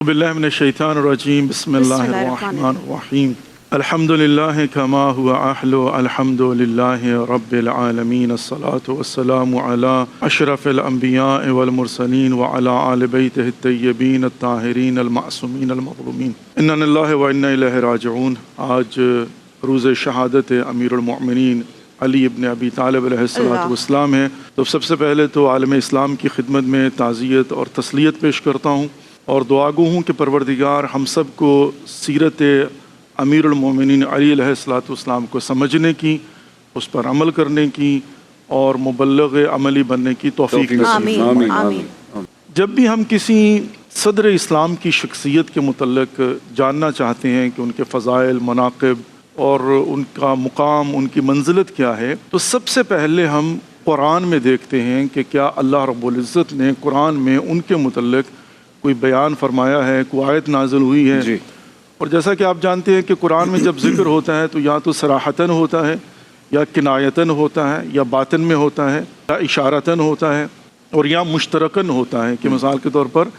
बिल्लाहि मिनश्शैतानिर्रजीम बिस्मिल्लाहिर्रहमानिर्रहीम अल्हम्दुलिल्लाहि कमा हुवा अहलु अल्हम्दुलिल्लाहि रब्बिल आलमीन अस्सलातु वस्सलामु अला अशरफिल अंबिया'i वल मुरसलीन व अला आलि बैतिहि अत्तय्यबीन अत्ताहिरीन अल-मासूमीन अल-मज़लूमीन इन्ना लिल्लाहि व इन्ना इलैहि राजिऊन। आज रोज़ शहादत अमीरुल मोमिनीन अली इब्न अबी तालिब अलैहिस्सलातु वस्सलाम है। तो सबसे पहले तो आलम इस्लाम की खिदमत में ताज़ियत और तस्लियत पेश करता हूँ और दुआ गो हूँ कि परवरदिगार हम सब को सीरत अमीरुल मोमिनीन अली अलैहिस्सलातु वस्सलाम को समझने की, उस पर अमल करने की और मुबल्लिग अमली बनने की तौफीक नसीब फरमाए। जब भी हम किसी सदर इस्लाम की शख्सियत के मुतल्लिक जानना चाहते हैं कि उनके फ़ज़ाइल, मनाक़िब और उनका मुकाम, उनकी मंजिलत क्या है, तो सबसे पहले हम कुरान में देखते हैं कि क्या अल्लाह रब्बुल इज़्ज़त ने कुरान में उनके मुतल्लिक कोई बयान फरमाया है, कोई आयत नाज़िल हुई है जी। और जैसा कि आप जानते हैं कि कुरान में जब ज़िक्र होता है तो या तो सराहतन होता है या किनायतन होता है या बातिन में होता है या इशारतन होता है और या मुश्तरकन होता है कि मिसाल के तौर पर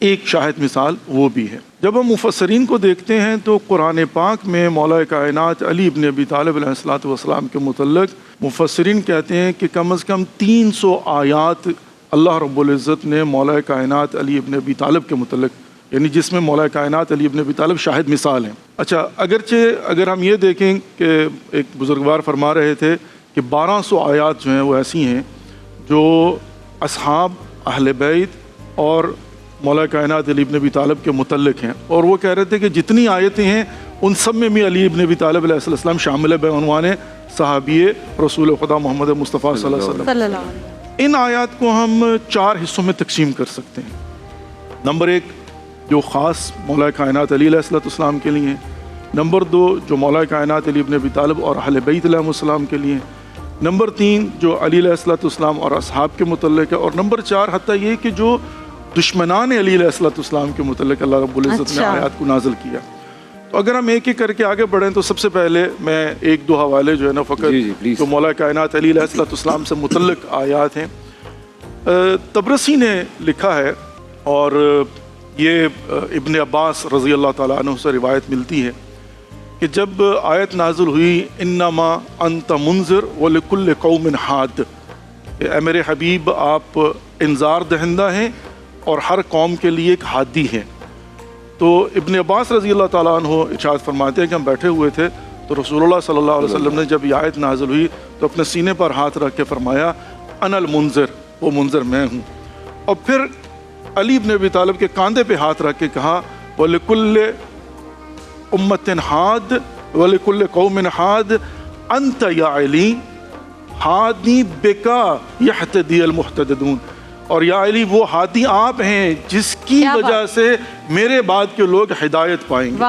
एक शाहिद मिसाल वो भी है। जब हम मुफस्सरीन को देखते हैं तो कुरान पाक में मौला कायनात अली इब्न अबी तालिब अलैहिस्सलातु वस्सलाम के मुतल्लिक मुफस्सरीन कहते हैं कि कम से कम 300 आयात अल्लाह रब्बुल इज़्ज़त ने मौला कायनात अली इब्न अबी तालिब के मुतल्लिक, यानी जिसमें मौला कायनात अली इब्न अबी तालिब शाहिद मिसाल हैं। अच्छा, अगरचे अगर हम ये देखें कि एक बुजुर्गवार फरमा रहे थे कि 1200 आयात जो हैं वो ऐसी हैं जो असहाब, अहले बैत और मौला कायनात अली इब्न अबी तालिब के मुतल्लिक हैं, और वो कह रहे थे कि जितनी आयतें हैं उन सब में भी अली इब्न अबी तालिब अलैहिस्सलाम शामिल है बेउनवान सहाबी रसूल खुदा मोहम्मद मुस्तफ़ा सल्लल्लाहु अलैहि वसल्लम। इन आयात को हम 4 हिस्सों में तकसीम कर सकते हैं। नंबर 1 जो ख़ास मौला कायनात अली अलैहिस्सलाम के लिए, नंबर 2 जो मौला कायनात अली इब्न अबी तालिब और अहले बैत अलैहिस्सलाम के लिए, नंबर 3 जो अली अलैहिस्सलाम और असहाब के मुतल्लिक है, और नंबर 4 हत्ता ये कि जो दुश्मनान अली अलैहिस्सलाम के मुतल्लिक अल्लाह रब्बुल इज़्ज़त ने आयात को नाज़िल किया। तो अगर हम एक एक करके आगे बढ़ें तो सबसे पहले मैं 1-2 हवाले जो है ना फ़कत तो मौला कायनात अली अलैहिस्सलाम से मुतल्लिक आयात हैं। तबरसी ने लिखा है और ये इब्न अब्बास रज़ी अल्लाह ताला अन्हु से रिवायत मिलती है कि जब आयत नाज़िल हुई इन्नमा अंत मुंज़िर व लिकुल्लि कौमिन हाद, ए मेरे हबीब आप इंज़ार दहिंदा हैं और हर कौम के लिए एक हादी हैं। तो इब्न अब्बास रज़ी अल्लाह ताला अन्हु इरशाद फरमाते हैं कि हम बैठे हुए थे तो रसूलुल्लाह सल्लल्लाहु अलैहि वसल्लम ने जब ये आयत नाज़िल हुई तो अपने सीने पर हाथ रख के फरमाया अनल मुंज़िर, वो मुंज़िर मैं हूँ। और फिर अली इब्न अबी तालिब के कांधे पे हाथ रख के कहा वलिकुल्लि उम्मतिन हाद वलिकुल्लि कौमिन हाद अंत या अली हादी बिका यहतदियल मुहतदून, और या अली वो हादी आप हैं जिसकी वजह से मेरे बाद के लोग हिदायत पाएंगे।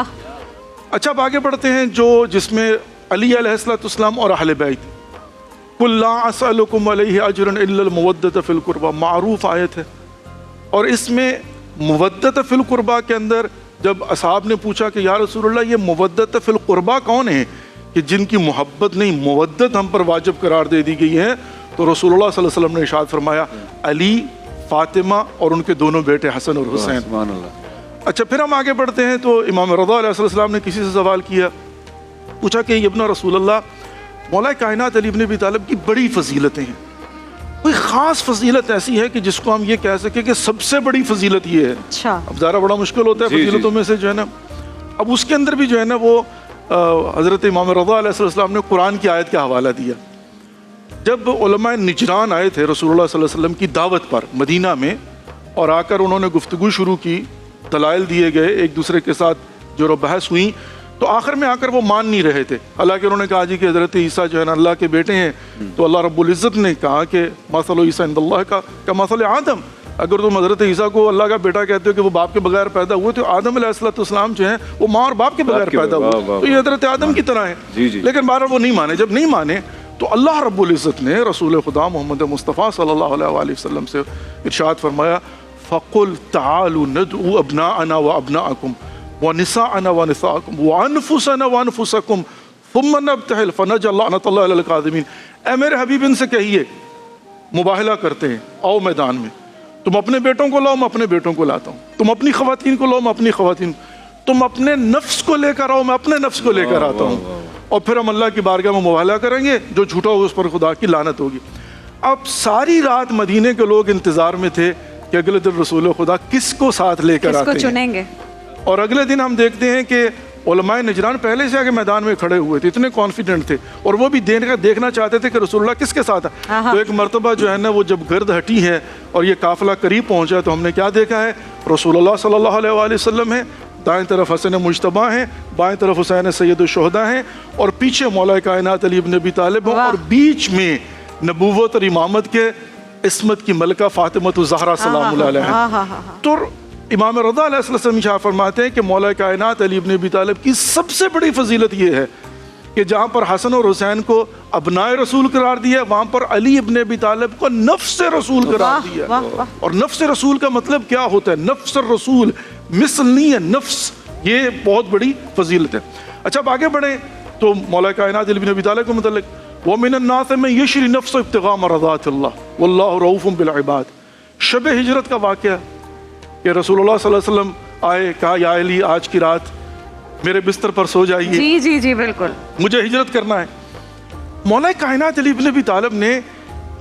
अच्छा, अब आगे बढ़ते हैं जो जिसमें अली अलैहिस्सलाम और अहले बैत कुल ला असअलुकुम अलैहि अजरन इल्लल मुवद्दत फिल कुर्बा मारूफ आयत है। और इसमें मुवद्दत फिल कुर्बा के अंदर जब असहाब ने पूछा कि या रसूलल्लाह ये मुवद्दत फिल कुर्बा कौन है कि जिनकी मोहब्बत नहीं मुवद्दत हम पर वाजिब करार दे दी गई है, तो रसूलुल्लाह सल्लल्लाहु अलैहि वसल्लम ने इरशाद फरमाया अली, फातिमा और उनके दोनों बेटे हसन और हुसैन। अच्छा, फिर हम आगे बढ़ते हैं तो इमाम रज़ा अलैहिस्सलाम ने किसी से सवाल किया, पूछा कि इब्न रसूलल्लाह मौला कायनात अली इब्न अबी तालिब की बड़ी फजीलतें हैं, कोई ख़ास फजीलत ऐसी है कि जिसको हम ये कह सकें कि सबसे बड़ी फजीलत ये है। अच्छा, अब ज़रा बड़ा मुश्किल होता है फजीलतों में से जो है ना, अब उसके अंदर भी जो है ना वो हज़रत इमाम रज़ा अलैहिस्सलाम ने कुरान की आयत का हवाला दिया। जब उलमाए निजरान आए थे रसूलुल्लाह सल्लल्लाहु अलैहि वसल्लम की दावत पर मदीना में और आकर उन्होंने गुफ्तगू शुरू की, दलाइल दिए गए, एक दूसरे के साथ जो बहस हुई, तो आखिर में आकर वो मान नहीं रहे थे। हालांकि उन्होंने कहा जी कि हज़रत ईसा जो है ना अल्लाह के बेटे हैं, तो अल्लाह रब्बुल इज़्ज़त ने कहा कि मसलु ईसा इंदल्लाह का मसल आदम, अगर तुम हज़रत ईसा को अल्लाह का बेटा कहते हो कि वो बाप के बगैर पैदा हुए, तो आदम अलैहिस्सलाम जो है वो माँ और बाप के बगैर पैदा हुए, तो ये हज़रत आदम की तरह है। लेकिन बार वो नहीं माने। जब नहीं माने तो अल्लाह रब्बुल इज़्ज़त ने रसूल खुदा मोहम्मद मुस्तफ़ा सल्लल्लाहु अलैहि वसल्लम से इरशाद फरमाया फ़क़ुल तालू नदउ अब्नाअना व अब्नाअकुम व निसाअना व निसाअकुम व अनफुसना व अनफुसकुम थुम्मा नब्तहिल फनजअल लअनतल्लाहि अलल काज़िमीन। ए मेरे हबीब इनसे कहिए, मुबाहला करते हैं, आओ मैदान में, تم اپنے بیٹوں کو لاؤ، میں اپنے بیٹوں کو لاتا ہوں، تم اپنی خواتین کو لاؤ، میں اپنی خواتین، تم اپنے نفس کو لے کر آؤ، میں اپنے نفس کو لے کر آتا ہوں، اور پھر ہم اللہ کی بارگاہ میں مباہلہ کریں گے، جو جھوٹا ہوگا اس پر خدا کی لعنت ہوگی۔ اب ساری رات مدینے کے لوگ انتظار میں تھے کہ اگلے دن رسول خدا کس کو ساتھ لے کر آتے ہیں، کس کو چنیں گے۔ اور اگلے دن ہم دیکھتے ہیں کہ علماء نجران پہلے سے آگے میدان میں کھڑے ہوئے تھے، اتنے کانفیڈنٹ تھے، اور وہ بھی دیکھنا چاہتے تھے کہ رسول اللہ کس کے ساتھ ہے۔ تو ایک مرتبہ جو ہے نا وہ جب گرد ہٹی ہے اور یہ قافلہ قریب پہنچا تو ہم نے کیا دیکھا ہے، رسول اللہ صلی اللہ علیہ وآلہ وسلم ہے، دائیں طرف حسن مجتبیٰ ہیں، بائیں طرف حسین سید الشہداء ہیں، اور پیچھے مولا کائنات علی بن ابی طالب ہیں، اور بیچ میں نبوت اور امامت کے عصمت کی ملکہ فاطمہ الزہرا سلام اللہ علیہ۔ تو امام رضا علیہ السلام شاہ فرماتے ہیں کہ مولا کائنات علی بن ابی طالب کی سب سے بڑی فضیلت یہ ہے کہ جہاں پر حسن اور حسین کو ابنائے رسول قرار دیا، وہاں پر علی ابن ابی طالب کو نفس رسول قرار دیا۔ اور نفس رسول کا مطلب کیا ہوتا ہے؟ نفس الرسول، مثل نہیں ہے، نفس، یہ بہت بڑی فضیلت ہے۔ اچھا اب آگے بڑھیں تو مولا کائنات علی بن ابی طالب کو متعلق وَمِنَ النَّاسِ مَن يَشْرِي نَفْسَهُ ابْتِغَاءَ مَرْضَاتِ اللَّهِ وَاللَّهُ رَءُوفٌ بِالْعِبَادِ۔ شب ہجرت کا واقعہ کہ رسول اللہ صلی اللہ علیہ وسلم آئے، کہا یا علی آج کی رات میرے بستر پر سو جائیے، جی جی جی بالکل، مجھے ہجرت کرنا ہے۔ مولا کائنات علی بن ابی طالب نے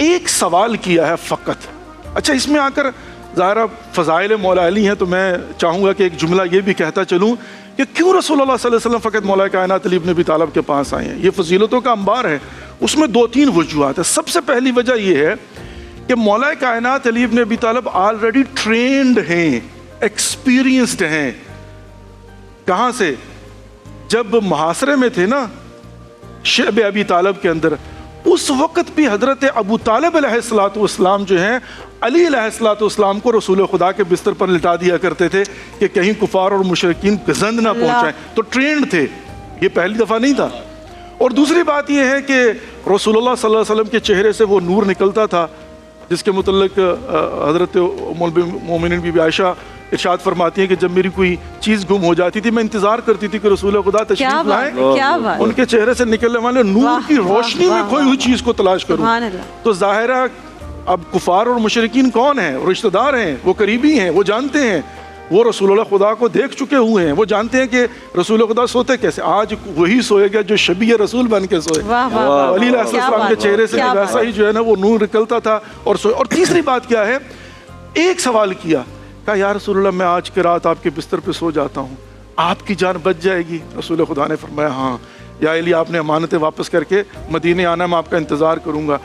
ایک سوال کیا ہے فقط۔ اچھا اس میں آ کر ظاہرہ فضائل مولا علی ہیں، تو میں چاہوں گا کہ ایک جملہ یہ بھی کہتا چلوں کہ کیوں رسول اللہ صلی اللہ علیہ وسلم فقط مولا کائنات علی بن ابی طالب کے پاس آئے ہیں۔ یہ فضیلتوں کا انبار ہے، اس میں 2-3 وجوہات ہیں۔ سب سے پہلی وجہ یہ ہے کہ مولا کائنات علی بن ابی طالب آلریڈی ٹرینڈ ہیں، ایکسپیرینسڈ ہیں۔ کہاں سے؟ جب محاصرے میں تھے نا شعب ابی طالب کے اندر، اس وقت بھی حضرت ابو طالب علیہ السلام جو ہیں علی علیہ السلام کو رسول خدا کے بستر پر لٹا دیا کرتے تھے کہ کہیں کفار اور مشرکین گزند نہ پہنچائیں، تو ٹرینڈ تھے، یہ پہلی دفعہ نہیں تھا۔ اور دوسری بات یہ ہے کہ رسول اللہ صلی اللہ علیہ وسلم کے چہرے سے وہ نور نکلتا تھا جس کے متعلق حضرت ام المومنین بی بی عائشہ ارشاد فرماتی ہیں کہ جب میری کوئی چیز گم ہو جاتی تھی میں انتظار کرتی تھی کہ رسول خدا تشریف لائیں، ان کے چہرے سے نکلنے والے نور کی روشنی میں کھوئی ہوئی چیز کو تلاش کروں۔ تو ظاہرہ اب کفار اور مشرکین کون ہیں؟ رشتہ دار ہیں، وہ قریبی ہیں، وہ جانتے ہیں، وہ رسول اللہ خدا کو دیکھ چکے ہوئے ہیں، وہ جانتے ہیں کہ رسول خدا سوتے کیسے۔ آج وہی سوئے گا جو شبیہ رسول بن کے سوئے۔ علی علیہ السلام کے چہرے سے ویسا ہی جو ہے نا وہ نور نکلتا تھا اور سوئے۔ اور تیسری بات کیا ہے، ایک سوال کیا، کہا یا رسول اللہ میں آج کی رات آپ کے بستر پہ سو جاتا ہوں، آپ کی جان بچ جائے گی؟ رسول خدا نے فرمایا ہاں یا علی آپ نے امانتیں واپس کر کے مدینے آنا، میں آپ کا انتظار کروں گا۔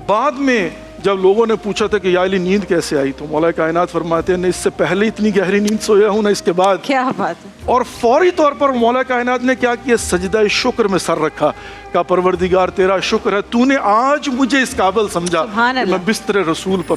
بعد میں جب لوگوں نے پوچھا تھا کہ یا علی نیند کیسے آئی، تو مولا کائنات فرماتے ہیں نہ اس سے پہلے اتنی گہری نیند سویا ہوں نہ اس کے بعد۔ کیا بات ہے! اور فوری طور پر مولا کائنات نے کیا کیا، سجدہ شکر میں سر رکھا، کہا پروردگار تیرا شکر ہے، تو نے آج مجھے اس قابل سمجھا کہ میں بستر رسول پر